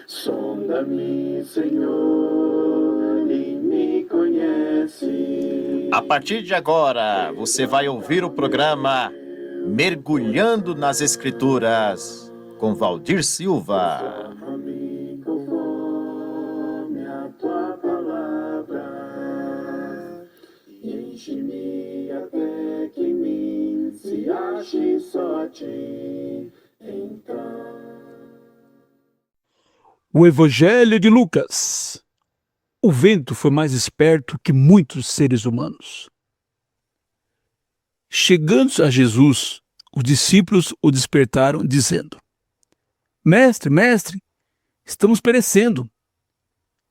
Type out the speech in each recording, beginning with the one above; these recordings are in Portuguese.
Sonda-me, Senhor, e me conhece. A partir de agora, você vai ouvir o programa Mergulhando nas Escrituras, com Valdir Silva. Transforma-me conforme a tua palavra, e enche-me até que em mim se ache só a ti, então. O Evangelho de Lucas. O vento foi mais esperto que muitos seres humanos. Chegando a Jesus, os discípulos o despertaram, dizendo: Mestre, mestre, estamos perecendo.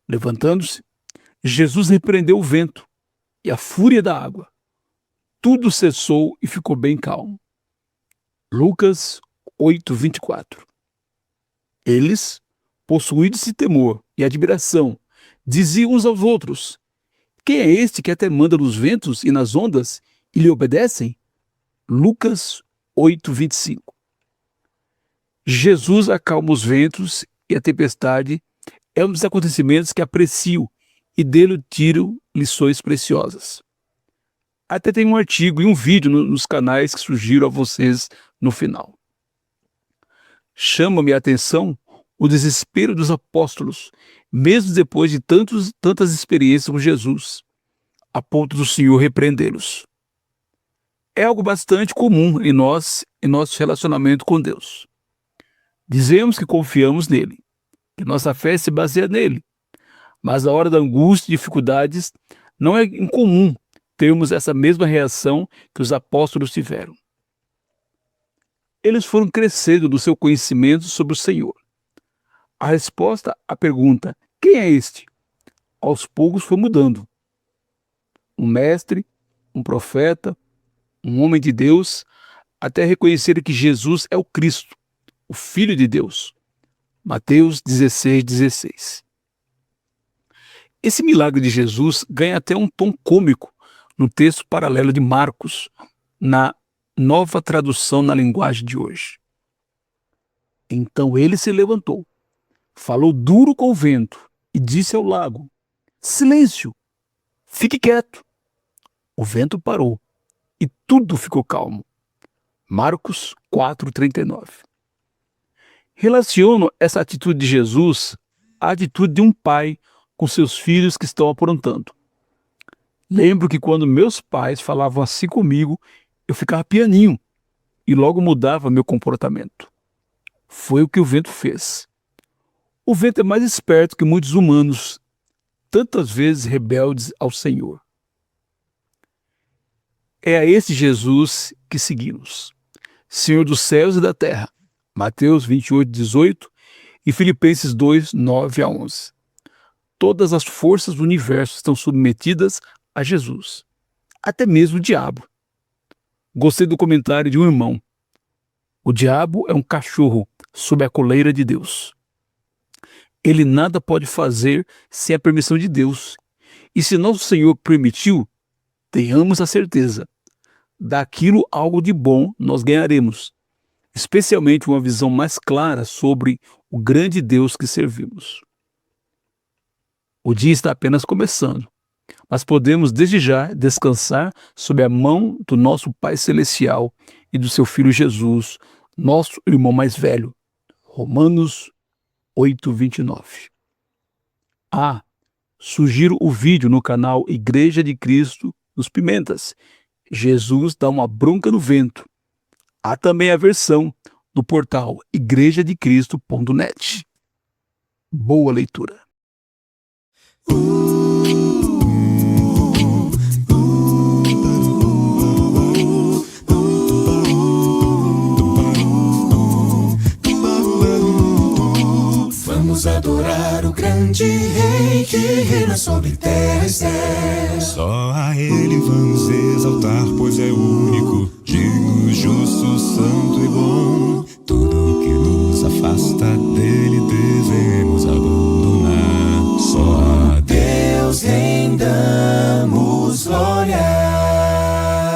Levantando-se, Jesus repreendeu o vento e a fúria da água. Tudo cessou e ficou bem calmo. Lucas 8:24. Eles, possuídos de temor e admiração, diziam uns aos outros: Quem é este que até manda nos ventos e nas ondas e lhe obedecem? Lucas 8:25. Jesus acalma os ventos e a tempestade é um dos acontecimentos que aprecio e dele tiro lições preciosas. Até tem um artigo e um vídeo nos canais que sugiro a vocês no final. Chama-me a atenção o desespero dos apóstolos, mesmo depois de tantas experiências com Jesus, a ponto do Senhor repreendê-los. É algo bastante comum em nosso relacionamento com Deus. Dizemos que confiamos nele, que nossa fé se baseia nele, mas na hora da angústia e dificuldades, não é incomum termos essa mesma reação que os apóstolos tiveram. Eles foram crescendo no seu conhecimento sobre o Senhor. A resposta à pergunta, quem é este? Aos poucos foi mudando. Um mestre, um profeta, um homem de Deus, até reconhecer que Jesus é o Cristo, o Filho de Deus. Mateus 16:16. Esse milagre de Jesus ganha até um tom cômico no texto paralelo de Marcos, na nova tradução na linguagem de hoje. Então ele se levantou, falou duro com o vento e disse ao lago: Silêncio, fique quieto. O vento parou e tudo ficou calmo. Marcos 4:39. Relaciono essa atitude de Jesus à atitude de um pai com seus filhos que estão aprontando. Lembro que quando meus pais falavam assim comigo, eu ficava pianinho e logo mudava meu comportamento. Foi o que o vento fez. O vento é mais esperto que muitos humanos, tantas vezes rebeldes ao Senhor. É a esse Jesus que seguimos, Senhor dos céus e da terra. Mateus 28:18 e Filipenses 2:9-11. Todas as forças do universo estão submetidas a Jesus, até mesmo o diabo. Gostei do comentário de um irmão. O diabo é um cachorro sob a coleira de Deus. Ele nada pode fazer sem a permissão de Deus. E se nosso Senhor permitiu, tenhamos a certeza, daquilo algo de bom nós ganharemos, especialmente uma visão mais clara sobre o grande Deus que servimos. O dia está apenas começando, mas podemos desde já descansar sob a mão do nosso Pai Celestial e do seu Filho Jesus, nosso irmão mais velho. Romanos 8:29. Sugiro o vídeo no canal Igreja de Cristo dos Pimentas. Jesus dá uma bronca no vento. Há também a versão no portal igrejadecristo.net. Boa leitura. Vamos adorar o grande Rei que reina sobre terra e céu. Só a Ele vamos exaltar, pois é o único, digno, justo, santo e bom. Tudo que nos afasta dele devemos abandonar. Só a Deus rendamos glória.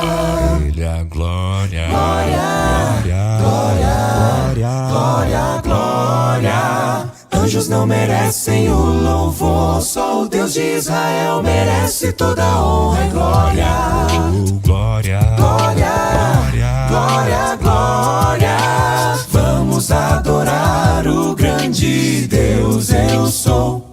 A Ele a glória. Glória, glória, glória, glória. Anjos não merecem o louvor, só o Deus de Israel merece toda a honra e glória. Glória, Glória, glória, glória. Vamos adorar o grande Deus, eu sou.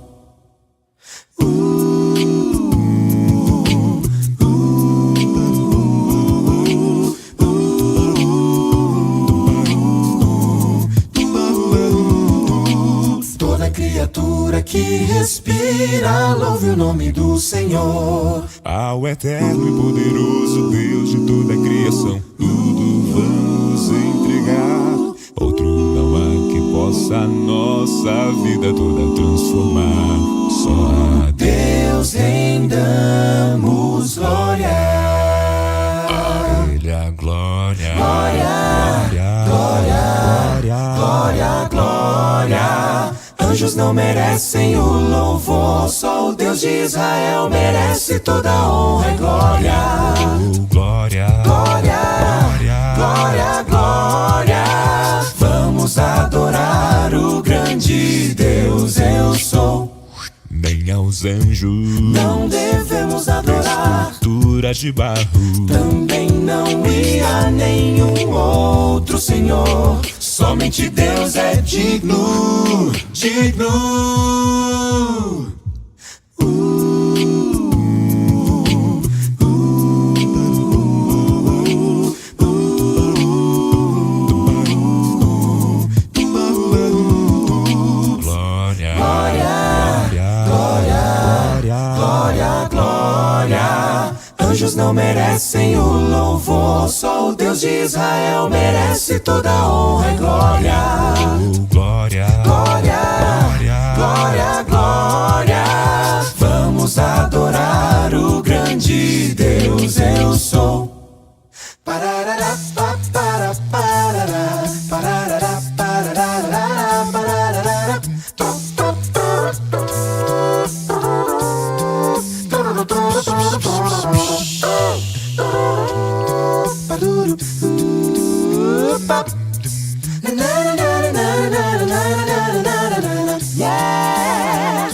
Toda criatura que respira, louve o nome do Senhor. ao eterno e poderoso Deus de toda a criação, tudo vamos entregar. Outro não há que possa a nossa vida toda transformar. Só a Deus rendamos glória. a Ele a glória. Glória, glória, glória. Anjos não merecem o louvor, só o Deus de Israel merece toda a honra e glória. Glória, Glória, glória, glória. Vamos adorar o grande Deus, eu sou. nem aos anjos, Não devemos adorar, estruturas de barro. também não ir a nenhum outro Senhor. Somente Deus é digno, digno. Glória, Glória, glória. Anjos não merecem o louvor, só o Deus de Israel merece toda a honra e glória. glória, Glória, glória, glória. Vamos adorar o grande Deus, eu sou. Parará, pa, para, parará, parará, parará, parará, to, to, Paduru, pa. Yeah.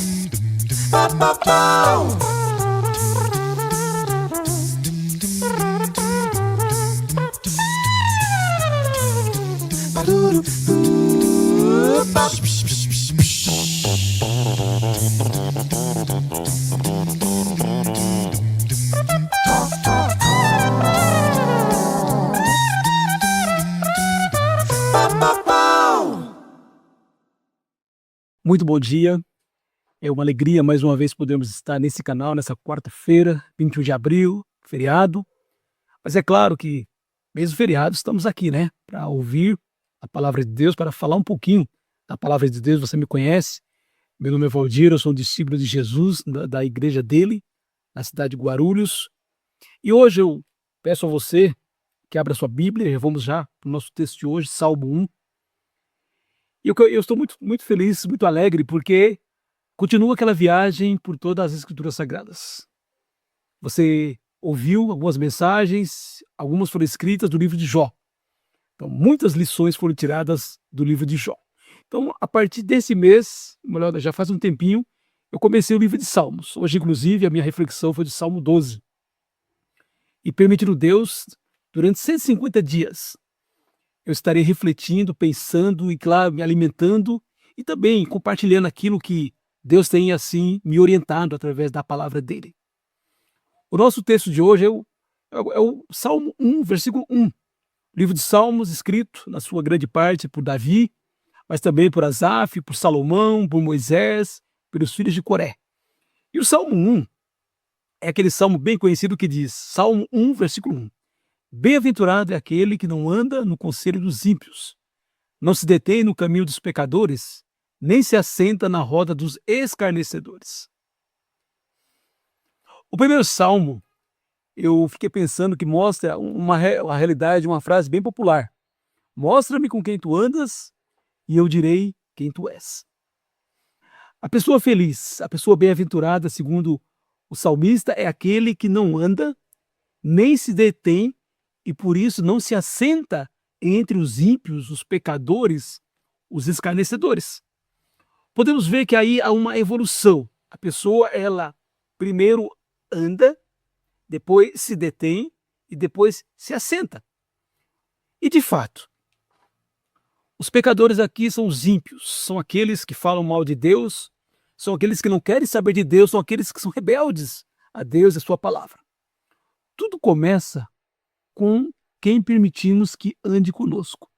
Pa, pa, pa. Paduru, pa. Pa, pa, pa. Muito bom dia. É uma alegria mais uma vez podermos estar nesse canal nessa quarta-feira, 21 de abril, feriado. Mas é claro que, mesmo feriado, estamos aqui, né? Para ouvir a palavra de Deus, para falar um pouquinho da palavra de Deus. Você me conhece. Meu nome é Valdir, eu sou um discípulo de Jesus, da igreja dele, na cidade de Guarulhos. E hoje eu peço a você que abra sua Bíblia. Vamos já para o nosso texto de hoje, Salmo 1. E eu estou muito feliz, muito alegre, porque continua aquela viagem por todas as Escrituras Sagradas. Você ouviu algumas mensagens, algumas foram escritas do livro de Jó. Então, muitas lições foram tiradas do livro de Jó. Então, a partir desse mês, melhor, já faz um tempinho, eu comecei o livro de Salmos. Hoje, inclusive, a minha reflexão foi de Salmo 12. E permitindo Deus, durante 150 dias, eu estarei refletindo, pensando e, claro, me alimentando e também compartilhando aquilo que Deus tem, assim, me orientado através da palavra dele. O nosso texto de hoje é o Salmo 1, versículo 1. Livro de Salmos, escrito, na sua grande parte, por Davi, mas também por Asaf, por Salomão, por Moisés, pelos filhos de Coré. E o Salmo 1 é aquele salmo bem conhecido que diz, Salmo 1, versículo 1. Bem-aventurado é aquele que não anda no conselho dos ímpios, não se detém no caminho dos pecadores, nem se assenta na roda dos escarnecedores. O primeiro salmo, eu fiquei pensando que mostra uma realidade, uma frase bem popular. Mostra-me com quem tu andas e eu direi quem tu és. A pessoa feliz, a pessoa bem-aventurada, segundo o salmista, é aquele que não anda, nem se detém e por isso não se assenta entre os ímpios, os pecadores, os escarnecedores. podemos ver que aí há uma evolução. A pessoa, ela primeiro anda, depois se detém e depois se assenta. E de fato, os pecadores aqui são os ímpios, são aqueles que falam mal de Deus, são aqueles que não querem saber de Deus, são aqueles que são rebeldes a Deus e a sua palavra. Tudo começa com quem permitimos que ande conosco.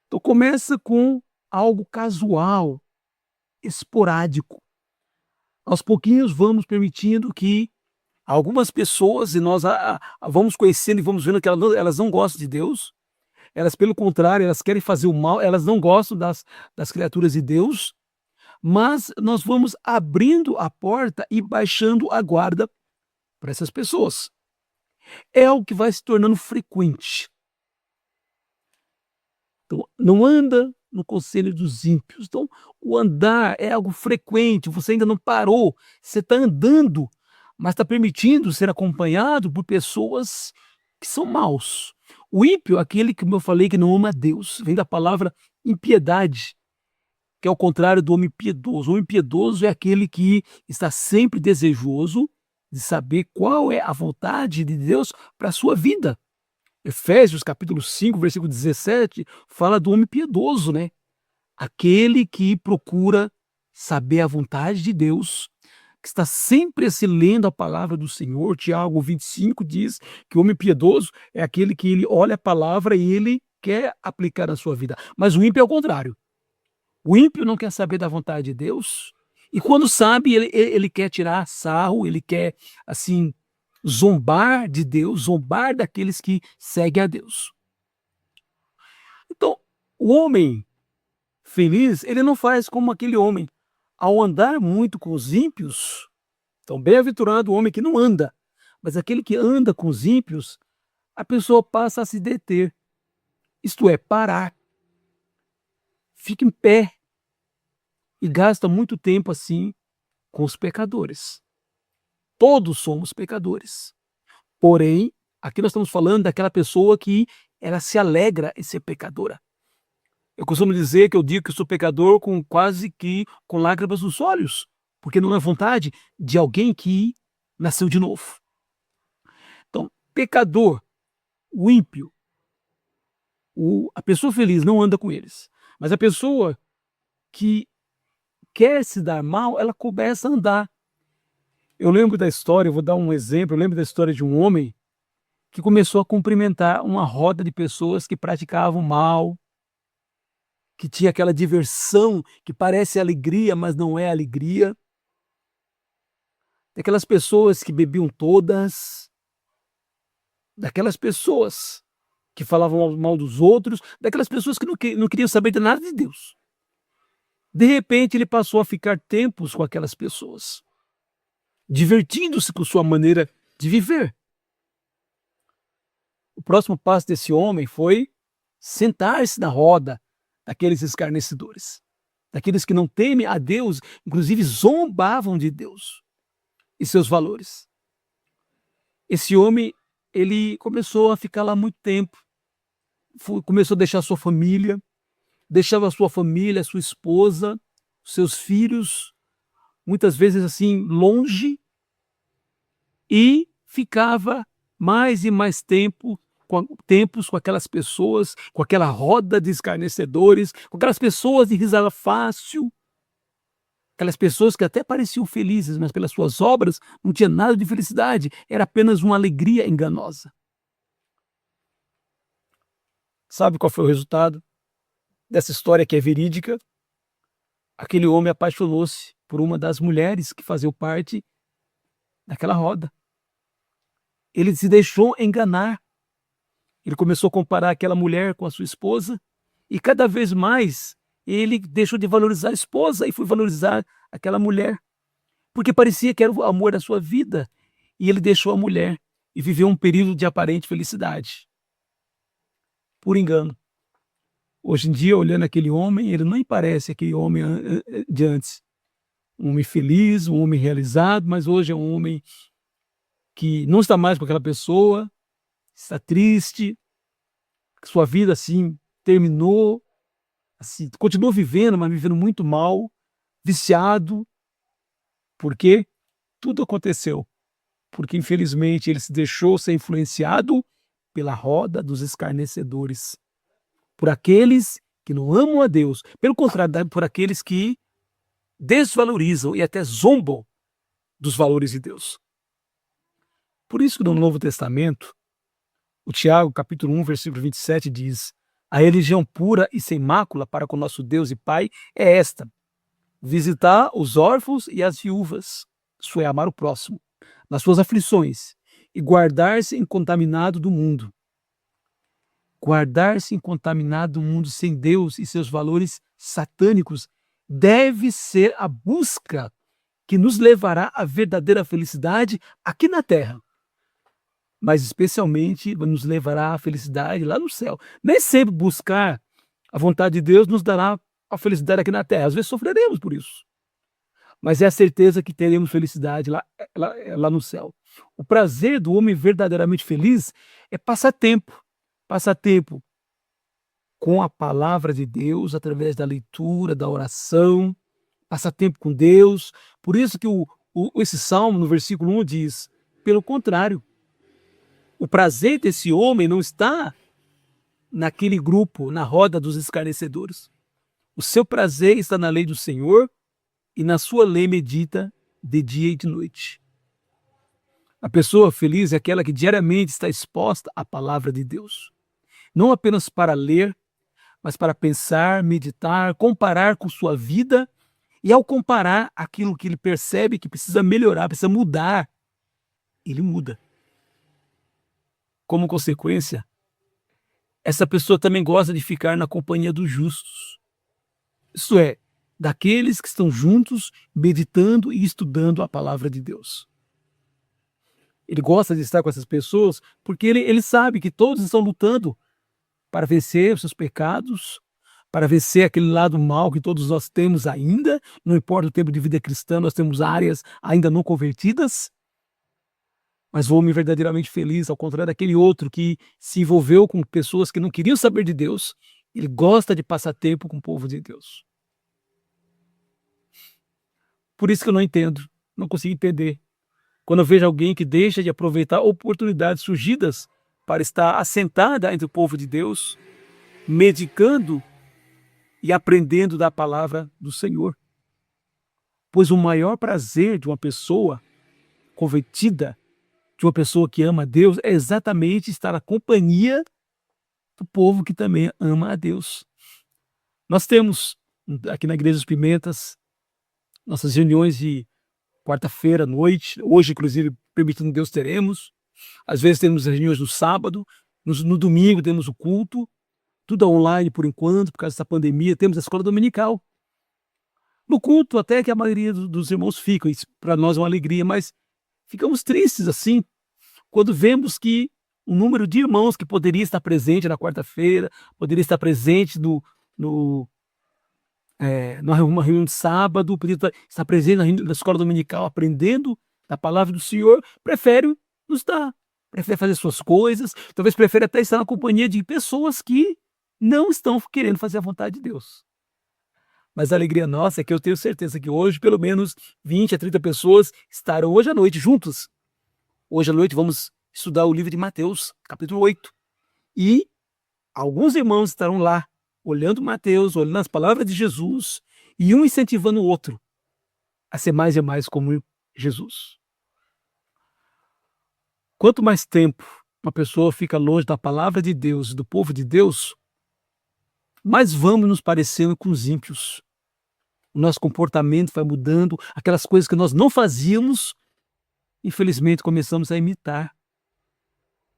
Então começa com algo casual, esporádico. Aos pouquinhos vamos permitindo que algumas pessoas, e nós vamos conhecendo e vamos vendo que elas não gostam de Deus, elas pelo contrário, elas querem fazer o mal, elas não gostam das criaturas de Deus, mas nós vamos abrindo a porta e baixando a guarda para essas pessoas. É algo que vai se tornando frequente. Então, não anda no conselho dos ímpios. Então, o andar é algo frequente, você ainda não parou, você está andando, mas está permitindo ser acompanhado por pessoas que são maus. O ímpio, aquele que eu falei que não ama a Deus, vem da palavra impiedade, que é o contrário do homem piedoso. O homem piedoso é aquele que está sempre desejoso de saber qual é a vontade de Deus para a sua vida. Efésios capítulo 5, versículo 17, fala do homem piedoso, né? Aquele que procura saber a vontade de Deus, que está sempre se lendo a palavra do Senhor. Tiago 25 diz que o homem piedoso é aquele que ele olha a palavra e ele quer aplicar na sua vida. Mas o ímpio é o contrário. O ímpio não quer saber da vontade de Deus, e quando sabe, ele quer tirar sarro, ele quer, assim, zombar de Deus, zombar daqueles que seguem a Deus. Então, o homem feliz, ele não faz como aquele homem. Ao andar muito com os ímpios, então bem-aventurado o homem que não anda, mas aquele que anda com os ímpios, a pessoa passa a se deter, isto é, parar. Fica em pé e gasta muito tempo assim com os pecadores. Todos somos pecadores. Porém, aqui nós estamos falando daquela pessoa que ela se alegra em ser pecadora. Eu costumo dizer que eu digo que eu sou pecador com quase que com lágrimas nos olhos, porque não é vontade de alguém que nasceu de novo. Então, pecador, o ímpio, a pessoa feliz não anda com eles, mas a pessoa que quer se dar mal, ela começa a andar. Eu lembro da história, eu vou dar um exemplo, eu lembro da história de um homem que começou a cumprimentar uma roda de pessoas que praticavam mal, que tinha aquela diversão que parece alegria, mas não é alegria. Daquelas pessoas que bebiam todas, daquelas pessoas que falavam mal dos outros, daquelas pessoas que não queriam saber de nada de Deus. De repente, ele passou a ficar tempos com aquelas pessoas, divertindo-se com sua maneira de viver. O próximo passo desse homem foi sentar-se na roda daqueles escarnecedores, daqueles que não temem a Deus, inclusive zombavam de Deus e seus valores. Esse homem, ele começou a ficar lá muito tempo, começou a deixar sua família, deixava a sua família, a sua esposa, seus filhos, muitas vezes assim, longe, e ficava mais e mais tempos com aquelas pessoas, com aquela roda de escarnecedores, com aquelas pessoas de risada fácil, aquelas pessoas que até pareciam felizes, mas pelas suas obras não tinha nada de felicidade, era apenas uma alegria enganosa. Sabe qual foi o resultado dessa história que é verídica? Aquele homem apaixonou-se por uma das mulheres que faziam parte daquela roda. Ele se deixou enganar. Ele começou a comparar aquela mulher com a sua esposa e cada vez mais ele deixou de valorizar a esposa e foi valorizar aquela mulher, porque parecia que era o amor da sua vida, e ele deixou a mulher e viveu um período de aparente felicidade. Por engano. Hoje em dia, olhando aquele homem, ele nem parece aquele homem de antes. Um homem feliz, um homem realizado, mas hoje é um homem que não está mais com aquela pessoa, está triste, sua vida assim terminou, assim, continuou vivendo, mas vivendo muito mal, viciado, porque tudo aconteceu. Porque, infelizmente, ele se deixou ser influenciado pela roda dos escarnecedores, por aqueles que não amam a Deus, pelo contrário, por aqueles que desvalorizam e até zombam dos valores de Deus. Por isso que no Novo Testamento, o Tiago, capítulo 1, versículo 27 diz: a religião pura e sem mácula para com nosso Deus e Pai é esta: visitar os órfãos e as viúvas, isso é, amar o próximo, nas suas aflições, e guardar-se incontaminado do mundo. Guardar-se incontaminado do mundo sem Deus e seus valores satânicos deve ser a busca que nos levará à verdadeira felicidade aqui na terra, mas especialmente nos levará à felicidade lá no céu. Nem sempre buscar a vontade de Deus nos dará a felicidade aqui na terra. Às vezes sofreremos por isso, mas é a certeza que teremos felicidade lá no céu. O prazer do homem verdadeiramente feliz é passar tempo com a palavra de Deus, através da leitura, da oração, passar tempo com Deus. Por isso que esse salmo, no versículo 1, diz: pelo contrário, o prazer desse homem não está naquele grupo, na roda dos escarnecedores. O seu prazer está na lei do Senhor, e na sua lei medita de dia e de noite. A pessoa feliz é aquela que diariamente está exposta à palavra de Deus, não apenas para ler, mas para pensar, meditar, comparar com sua vida, e ao comparar aquilo que ele percebe que precisa melhorar, precisa mudar, ele muda. Como consequência, essa pessoa também gosta de ficar na companhia dos justos, isto é, daqueles que estão juntos meditando e estudando a palavra de Deus. Ele gosta de estar com essas pessoas porque ele sabe que todos estão lutando para vencer os seus pecados, para vencer aquele lado mal que todos nós temos ainda. Não importa o tempo de vida cristã, nós temos áreas ainda não convertidas. Mas o homem verdadeiramente feliz, ao contrário daquele outro que se envolveu com pessoas que não queriam saber de Deus, ele gosta de passar tempo com o povo de Deus. Por isso que eu não entendo, não consigo entender. Quando eu vejo alguém que deixa de aproveitar oportunidades surgidas para estar assentada entre o povo de Deus, medicando e aprendendo da palavra do Senhor. Pois o maior prazer de uma pessoa convertida, de uma pessoa que ama a Deus, é exatamente estar na companhia do povo que também ama a Deus. Nós temos aqui na Igreja dos Pimentas nossas reuniões de quarta-feira à noite, hoje inclusive, permitindo Deus, teremos. Às vezes temos reuniões no sábado, no domingo temos o culto, tudo online por enquanto, por causa dessa pandemia. Temos a escola dominical. No culto até que a maioria dos irmãos ficam, isso para nós é uma alegria, mas ficamos tristes assim, quando vemos que o número de irmãos que poderia estar presente na quarta-feira, poderia estar presente numa reunião de sábado, poderia estar presente na escola dominical, aprendendo da palavra do Senhor, prefere não estar, prefere fazer suas coisas, talvez prefere até estar na companhia de pessoas que não estão querendo fazer a vontade de Deus. Mas a alegria nossa é que eu tenho certeza que hoje pelo menos 20 a 30 pessoas estarão hoje à noite juntos. Hoje à noite vamos estudar o livro de Mateus, capítulo 8. E alguns irmãos estarão lá, olhando Mateus, olhando as palavras de Jesus, e um incentivando o outro a ser mais e mais como Jesus. Quanto mais tempo uma pessoa fica longe da palavra de Deus e do povo de Deus, mais vamos nos parecendo com os ímpios. O nosso comportamento vai mudando, aquelas coisas que nós não fazíamos, infelizmente começamos a imitar.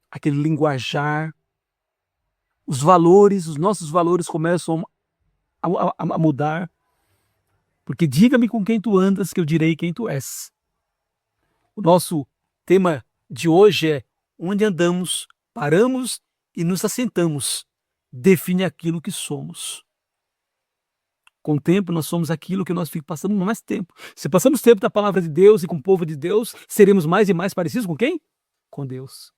Aquele linguajar, os valores, os nossos valores começam a mudar. Porque diga-me com quem tu andas, que eu direi quem tu és. O nosso tema de hoje é: onde andamos, paramos e nos assentamos, define aquilo que somos. Com o tempo nós somos aquilo que nós passamos mais tempo. Se passamos tempo na palavra de Deus e com o povo de Deus, seremos mais e mais parecidos com quem? Com Deus.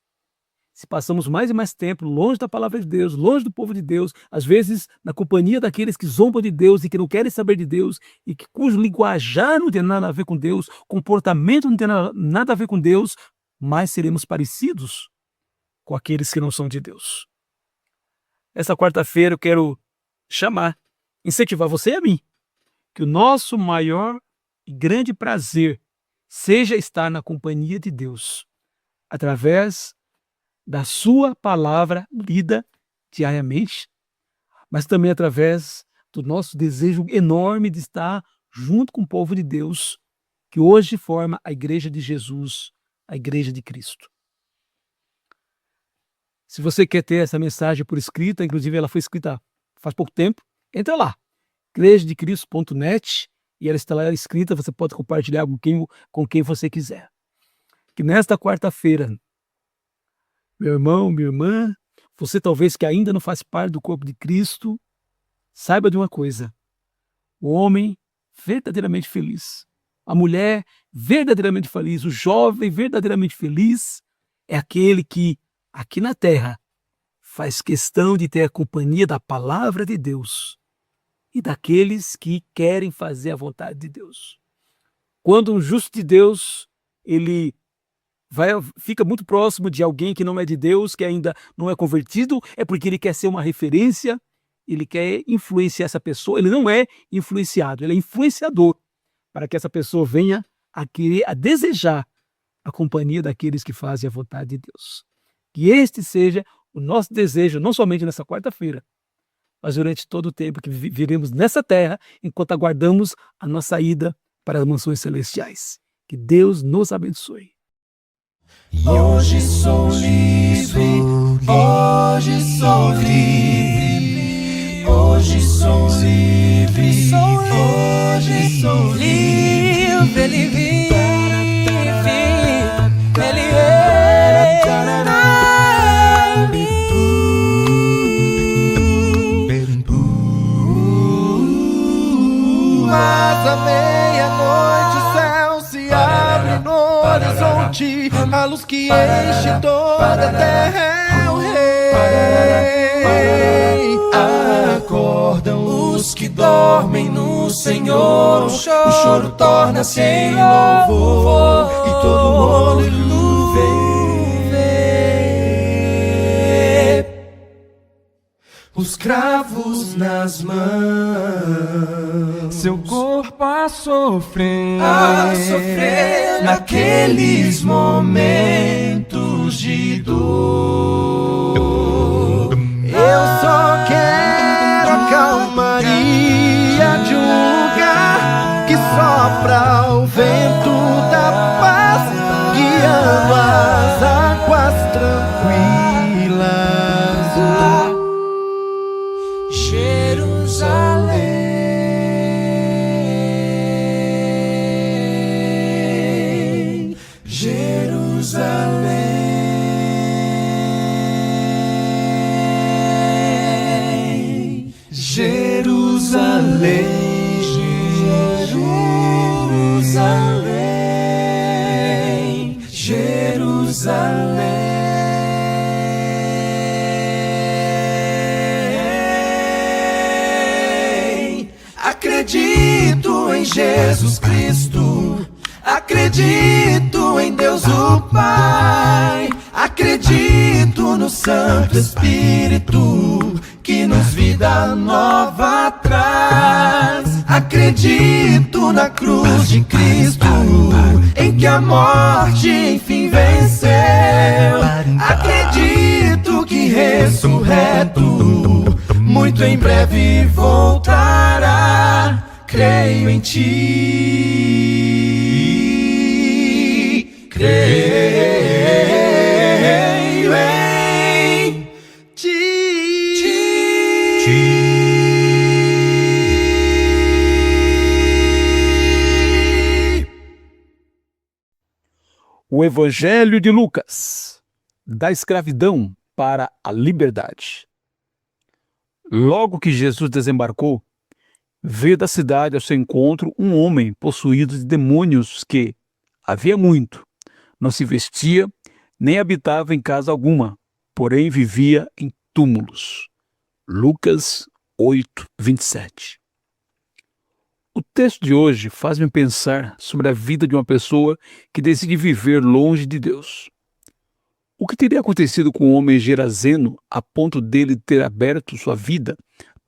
se passamos mais e mais tempo longe da palavra de Deus, longe do povo de Deus, às vezes na companhia daqueles que zombam de Deus e que não querem saber de Deus e que cujo linguajar não tem nada a ver com Deus, comportamento não tem nada a ver com Deus, mais seremos parecidos com aqueles que não são de Deus. Essa quarta-feira eu quero incentivar você e a mim, que o nosso maior e grande prazer seja estar na companhia de Deus, através da sua palavra lida diariamente, mas também através do nosso desejo enorme de estar junto com o povo de Deus, que hoje forma a Igreja de Jesus, a Igreja de Cristo. Se você quer ter essa mensagem por escrita, inclusive ela foi escrita faz pouco tempo, entra lá, igrejadecristo.net, e ela está lá escrita, você pode compartilhar com quem você quiser. Que nesta quarta-feira, meu irmão, minha irmã, você talvez que ainda não faz parte do corpo de Cristo, saiba de uma coisa: o homem verdadeiramente feliz, a mulher verdadeiramente feliz, o jovem verdadeiramente feliz é aquele que, aqui na terra, faz questão de ter a companhia da palavra de Deus e daqueles que querem fazer a vontade de Deus. Quando um justo de Deus, ele fica muito próximo de alguém que não é de Deus, que ainda não é convertido, é porque ele quer ser uma referência, ele quer influenciar essa pessoa. Ele não é influenciado, ele é influenciador, para que essa pessoa venha a querer, a desejar a companhia daqueles que fazem a vontade de Deus. Que este seja o nosso desejo, não somente nessa quarta-feira, mas durante todo o tempo que viremos nessa terra, enquanto aguardamos a nossa ida para as mansões celestiais. Que Deus nos abençoe. E hoje sou livre, hoje sou livre, hoje sou livre, hoje sou livre, livre, Mas à meia-noite o céu se abre no horizonte, a luz que enche toda a terra é o Rei. Acordam os que dormem no Senhor, o choro torna-se em louvor e todo olho vê os cravos nas mãos, seu corpo a sofrer naqueles momentos de dor. Eu só quero a calmaria de um lugar que sopra o vento da paz, guiando as águas tranquilas. Jerusalém, Jerusalém, Jerusalém, Jerusalém, Jerusalém. Acredito em Jesus Cristo, acredito em Deus o Pai, acredito no Santo Espírito que nos vida nova traz. Acredito na cruz de Cristo, em que a morte enfim venceu. Acredito que ressurreto muito em breve voltará. Creio em ti, creio em ti. O Evangelho de Lucas, da escravidão para a liberdade. Logo que Jesus desembarcou, veio da cidade ao seu encontro um homem possuído de demônios que, havia muito, não se vestia nem habitava em casa alguma, porém vivia em túmulos. Lucas 8, 27. O texto de hoje faz-me pensar sobre a vida de uma pessoa que decide viver longe de Deus. O que teria acontecido com o homem Gerazeno a ponto dele ter aberto sua vida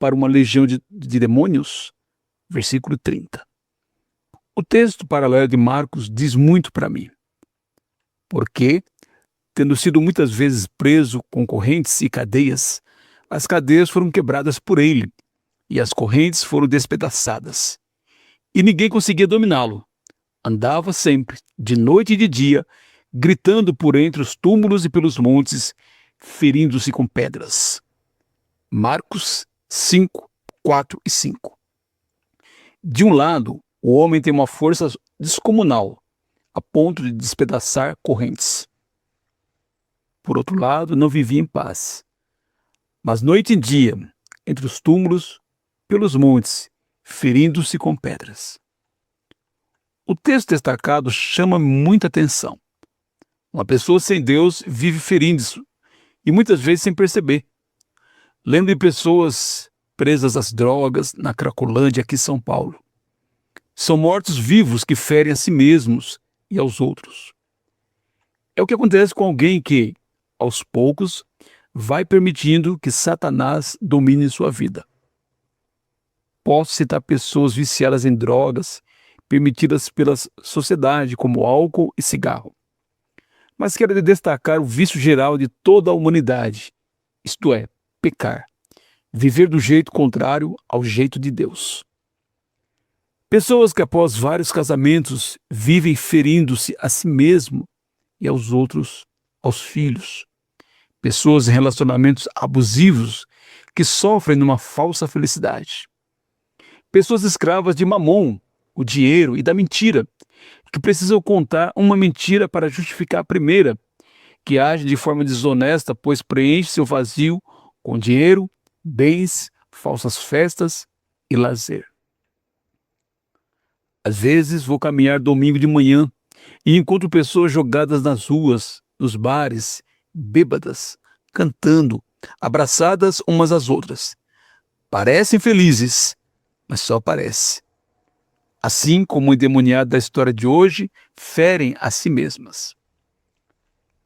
para uma legião de demônios? Versículo 30. O texto paralelo de Marcos diz muito para mim. Porque, tendo sido muitas vezes preso com correntes e cadeias, as cadeias foram quebradas por ele e as correntes foram despedaçadas. E ninguém conseguia dominá-lo. Andava sempre, de noite e de dia, gritando por entre os túmulos e pelos montes, ferindo-se com pedras. Marcos 5, 4 e 5. De um lado, o homem tem uma força descomunal, a ponto de despedaçar correntes. Por outro lado, não vivia em paz. Mas noite e dia, entre os túmulos, pelos montes, ferindo-se com pedras. O texto destacado chama muita atenção. Uma pessoa sem Deus vive ferindo-se, e muitas vezes sem perceber. Lembro de pessoas presas às drogas na Cracolândia, aqui em São Paulo. São mortos-vivos que ferem a si mesmos e aos outros. É o que acontece com alguém que, aos poucos, vai permitindo que Satanás domine sua vida. Posso citar pessoas viciadas em drogas, permitidas pela sociedade, como álcool e cigarro. Mas quero destacar o vício geral de toda a humanidade, isto é, pecar, viver do jeito contrário ao jeito de Deus. Pessoas que após vários casamentos vivem ferindo-se a si mesmo e aos outros, aos filhos. Pessoas em relacionamentos abusivos que sofrem numa falsa felicidade. Pessoas escravas de Mamon, o dinheiro e da mentira, que precisam contar uma mentira para justificar a primeira, que age de forma desonesta, pois preenche seu vazio com dinheiro, bens, falsas festas e lazer. Às vezes vou caminhar domingo de manhã e encontro pessoas jogadas nas ruas, nos bares, bêbadas, cantando, abraçadas umas às outras. Parecem felizes, mas só parecem. Assim como o endemoniado da história de hoje, ferem a si mesmas.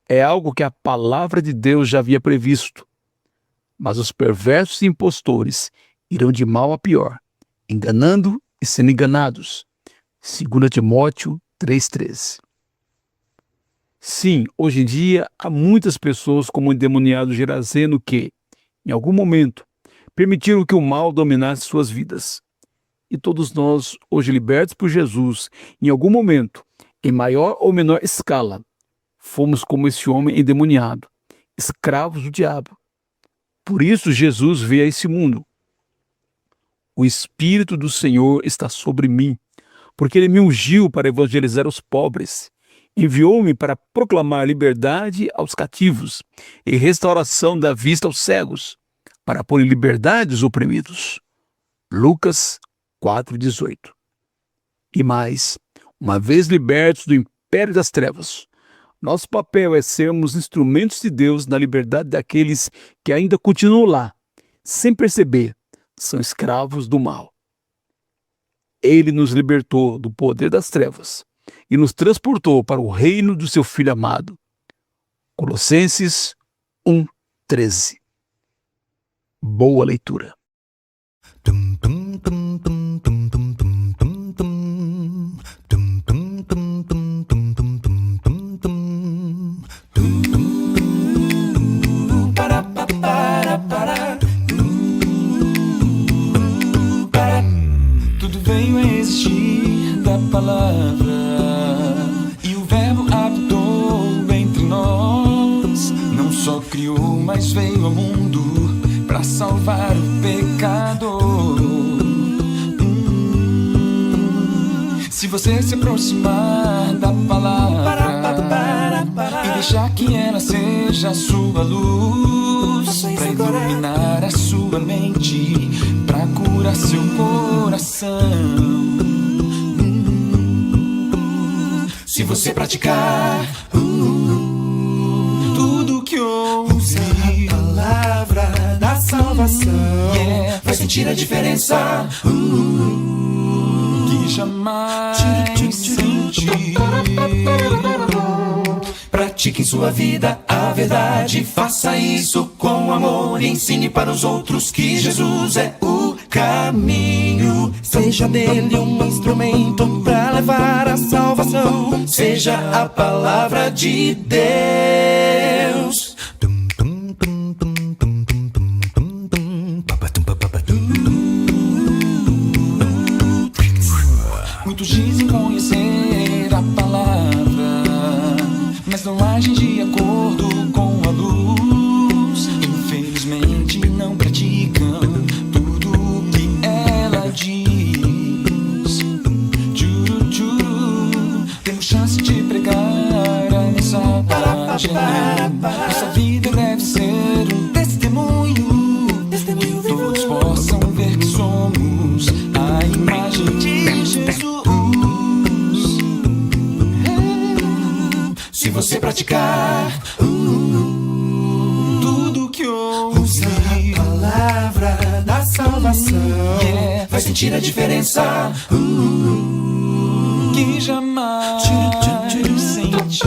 É algo que a palavra de Deus já havia previsto. Mas os perversos e impostores irão de mal a pior, enganando e sendo enganados. 2 Timóteo 3,13. Sim, hoje em dia há muitas pessoas como o endemoniado Gerazeno que, em algum momento, permitiram que o mal dominasse suas vidas. E todos nós, hoje libertos por Jesus, em algum momento, em maior ou menor escala, fomos como esse homem endemoniado, escravos do diabo. Por isso Jesus veio a esse mundo. O Espírito do Senhor está sobre mim, porque Ele me ungiu para evangelizar os pobres. Enviou-me para proclamar liberdade aos cativos e restauração da vista aos cegos, para pôr em liberdade os oprimidos. Lucas 4,18. E mais, uma vez libertos do império das trevas, nosso papel é sermos instrumentos de Deus na liberdade daqueles que ainda continuam lá, sem perceber, são escravos do mal. Ele nos libertou do poder das trevas e nos transportou para o reino do seu Filho amado. Colossenses 1:13. Boa leitura. Tudo veio a existir da palavra, e o verbo habitou entre nós. Não só criou, mas veio ao mundo para salvar o pecador. Se você se aproximar da palavra e deixar que ela seja a sua luz, para iluminar a sua mente, para curar seu coração. Se você praticar tudo que ouve, salvação. Vai sentir a diferença que jamais sentiu. Pratique em sua vida a verdade, faça isso com amor e ensine para os outros que Jesus é o caminho. Seja dele um instrumento para levar a salvação. Seja a palavra de Deus. Muitos dizem conhecer a palavra, mas não agem de acordo com a luz. Infelizmente não praticam tudo o que ela diz. Tchuru, tchuru. Temos chance de pregar a mensagem. Nossa vida deve ser um testemunho, que todos possam ver que somos a imagem de Jesus. Se você praticar tudo que ouve, A palavra da salvação. vai sentir a diferença que jamais sentiu.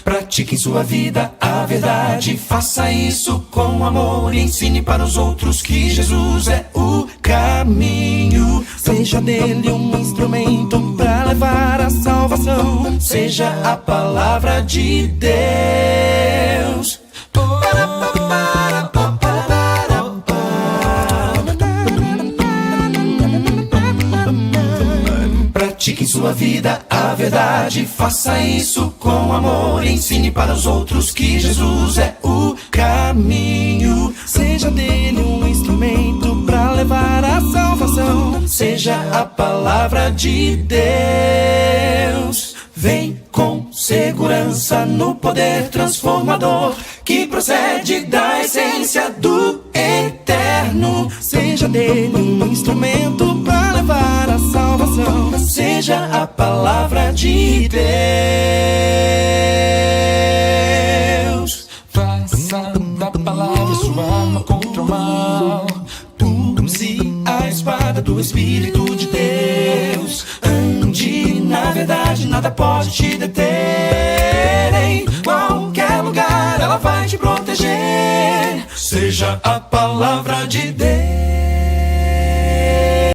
Pratique em sua vida a verdade, faça isso com amor e ensine para os outros que Jesus é o caminho. Seja dele um instrumento para levar a salvação. Seja a palavra de Deus. Pratique em sua vida a verdade, faça isso com amor e ensine para os outros que Jesus é o caminho. Seja dele um instrumento para levar a salvação. Seja a palavra de Deus. Vem com segurança no poder transformador que procede da essência do eterno. Seja dele um instrumento para levar a salvação. Seja a palavra de Deus. Faça da palavra sua arma contra o mal. Use a espada do Espírito de Deus. Ande na verdade, nada pode te deter. Em qualquer lugar ela vai te proteger. Seja a palavra de Deus.